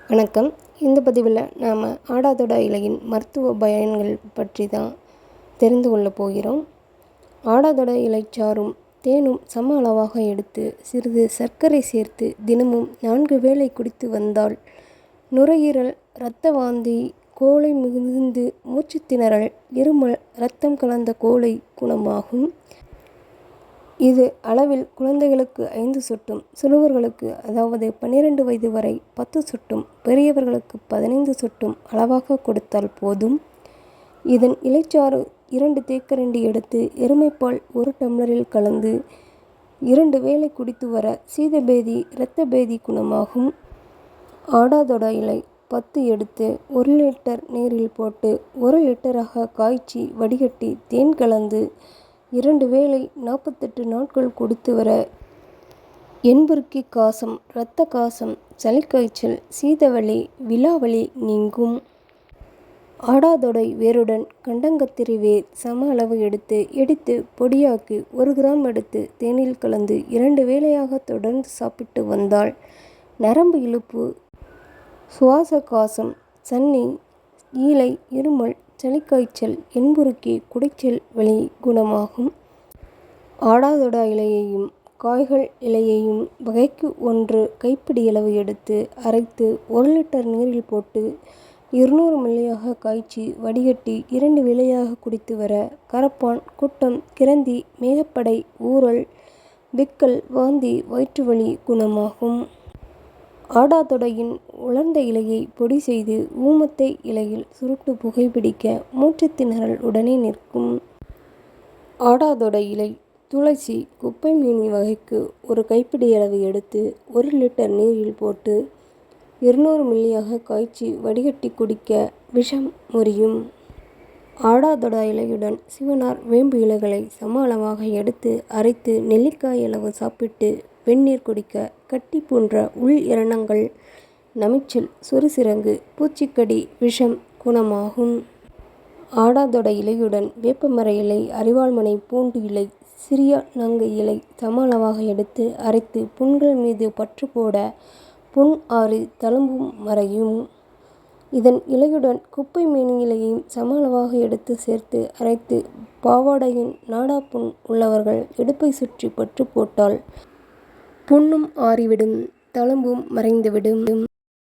வணக்கம். இந்த பதிவில் நாம் ஆடாதொடா இலையின் மருத்துவ பயன்கள் பற்றி தான் தெரிந்து கொள்ள போகிறோம். ஆடாதொடா இலைச்சாறும் தேனும் சம அளவாக எடுத்து சிறிது சர்க்கரை சேர்த்து தினமும் 4 வேளை குடித்து வந்தால் நுரையீரல், இரத்த வாந்தி, கோழை மிகுந்து மூச்சுத்திணறல், இருமல், இரத்தம் கலந்த கோழை குணமாகும். இது அளவில் குழந்தைகளுக்கு 5 சொட்டும், சிறுவர்களுக்கு அதாவது 12 வயது வரை 10 சொட்டும், பெரியவர்களுக்கு 15 சொட்டும் அளவாக கொடுத்தால் போதும். இதன் இலைச்சாறு 2 தேக்கரண்டி எடுத்து எருமைப்பால் 1 டம்ளரில் கலந்து 2 வேளை குடித்து வர சீதபேதி, இரத்த பேதி குணமாகும். ஆடாதொடா இலை 10 எடுத்து 1 லிட்டர் நீரில் போட்டு 1 லிட்டராக காய்ச்சி வடிகட்டி தேன் கலந்து 2 வேளை 48 நாட்கள் குடித்து வர என்புருக்கி காசம், இரத்த காசம், சளிக்காய்ச்சல், சீதவலி, விலாவலி நீங்கும். ஆடாதொடை வேருடன் கண்டங்கத்திரி வேர் சம அளவு எடுத்து இடித்து பொடியாக்கி 1 கிராம் எடுத்து தேனில் கலந்து 2 வேளையாக தொடர்ந்து சாப்பிட்டு வந்தால் நரம்பு இழுப்பு, சுவாச காசம், சன்னி, ஈலை, இருமல், சளிக்காய்ச்சல், என்புருக்கி, குடைச்சல் வலி குணமாகும். ஆடாதொடா இலையையும் காய்கள் இலையையும் வகைக்கு 1 கைப்பிடியளவு எடுத்து அரைத்து 1 லிட்டர் நீரில் போட்டு 200 மில்லியாக காய்ச்சி வடிகட்டி 2 வேளையாக குடித்து வர கரப்பான், குட்டம், கிரந்தி, மேகப்படை, ஊறல், விக்கல், வாந்தி, வயிற்றுவலி குணமாகும். ஆடாதொடையின் உலர்ந்த இலையை பொடி செய்து ஊமத்தை இலையில் சுருட்டு புகைப்பிடிக்க மூச்சுத்திணறல் உடனே நிற்கும். ஆடாதொடை இலை, துளசி, குப்பைமேனி வகைக்கு 1 கைப்பிடியளவு எடுத்து 1 லிட்டர் நீரில் போட்டு 200 மில்லியாக காய்ச்சி வடிகட்டி குடிக்க விஷம் முறியும். ஆடாதொடா இலையுடன் சிவனார், வேம்பு இலைகளை சம அளவாக எடுத்து அரைத்து நெல்லிக்காய் அளவு சாப்பிட்டு வெந்நீர் குடிக்க கட்டி போன்ற உள் இரணங்கள், நமைச்சல், சொறிசிரங்கு, பூச்சிக்கடி, விஷம் குணமாகும். ஆடாதொடை இலையுடன் வேப்பமர இலை, அரிவாள்மனை, பூண்டு இலை, சிறியா நங்கை இலை சம அளவாக எடுத்து அரைத்து புண்கள் மீது பற்று போட புண் ஆறி தழும்பும் மறையும். இதன் இலையுடன் குப்பைமேனி இலையையும் சம அளவாக எடுத்து சேர்த்து அரைத்து பாவாடையின் நாடாப்புண் உள்ளவர்கள் இடுப்பை சுற்றி பற்று போட்டால் புண்ணும் ஆறிவிடும், தழும்பும் மறைந்துவிடும்.